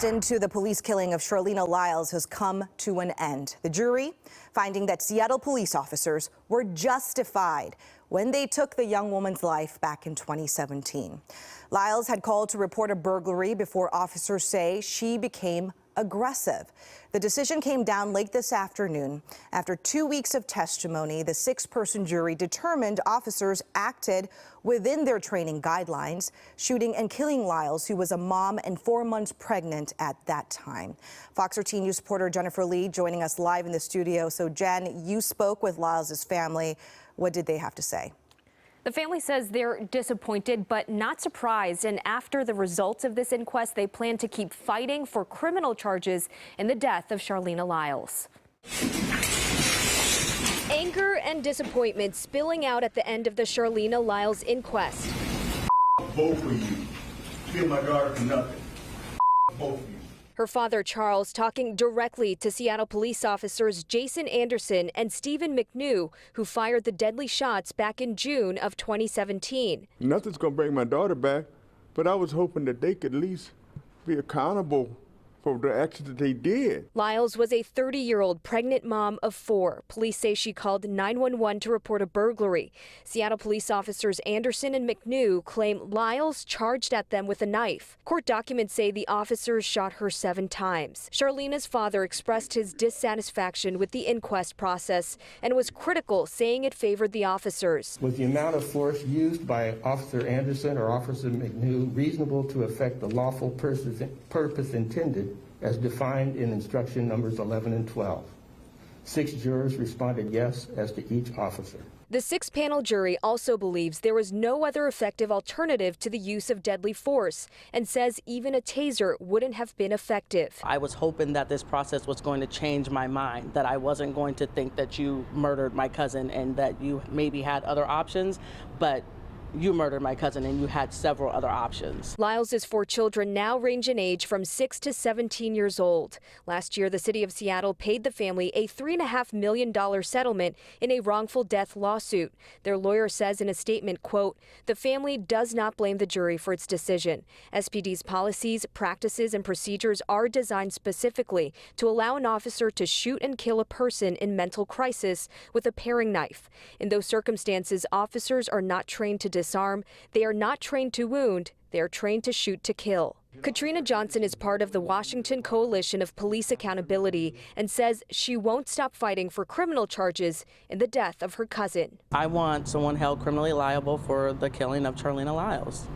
Into the police killing of Charleena Lyles has come to an end. The jury finding that Seattle police officers were justified when they took the young woman's life back in 2017. Lyles had called to report a burglary before officers say she became aggressive. The decision came down late this afternoon. After 2 weeks of testimony, the 6-person jury determined officers acted within their training guidelines, shooting and killing Lyles, who was a mom and 4 months pregnant at that time. Fox 13 News reporter Jennifer Lee joining us live in the studio. So Jen, you spoke with Lyles' family. What did they have to say? The family says they're disappointed but not surprised, and after the results of this inquest, they plan to keep fighting for criminal charges in the death of Charleena Lyles. Anger and disappointment spilling out at the end of the Charleena Lyles inquest. Both of you. Kill my daughter for nothing. Both of you. Her father, Charles, talking directly to Seattle police officers Jason Anderson and Stephen McNew, who fired the deadly shots back in June of 2017. Nothing's going to bring my daughter back, but I was hoping that they could at least be accountable for the actions that they did. Lyles was a 30-year-old pregnant mom of 4. Police say she called 911 to report a burglary. Seattle police officers Anderson and McNew claim Lyles charged at them with a knife. Court documents say the officers shot her 7 times. Charleena's father expressed his dissatisfaction with the inquest process and was critical, saying it favored the officers. Was the amount of force used by Officer Anderson or Officer McNew reasonable to affect the lawful purpose intended as defined in instruction numbers 11 and 12. 6 jurors responded yes as to each officer. The 6-panel jury also believes there was no other effective alternative to the use of deadly force and says even a taser wouldn't have been effective. I was hoping that this process was going to change my mind, that I wasn't going to think that you murdered my cousin and that you maybe had other options, but you murdered my cousin and you had several other options. Lyles' 4 children now range in age from 6 to 17 years old. Last year, the city of Seattle paid the family a $3.5 million settlement in a wrongful death lawsuit. Their lawyer says in a statement, quote, "The family does not blame the jury for its decision. SPD's policies, practices, and procedures are designed specifically to allow an officer to shoot and kill a person in mental crisis with a paring knife. In those circumstances, officers are not trained to disarm, they are not trained to wound, they are trained to shoot to kill." Katrina Johnson is part of the Washington Coalition of Police Accountability and says she won't stop fighting for criminal charges in the death of her cousin. I want someone held criminally liable for the killing of Charleena Lyles.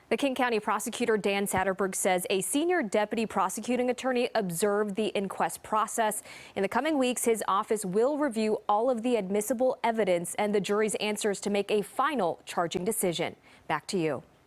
The King County prosecutor Dan Satterberg says a senior deputy prosecuting attorney observed the inquest process. In the coming weeks, his office will review all of the admissible evidence and the jury's answers to make a final charging decision. Back to you.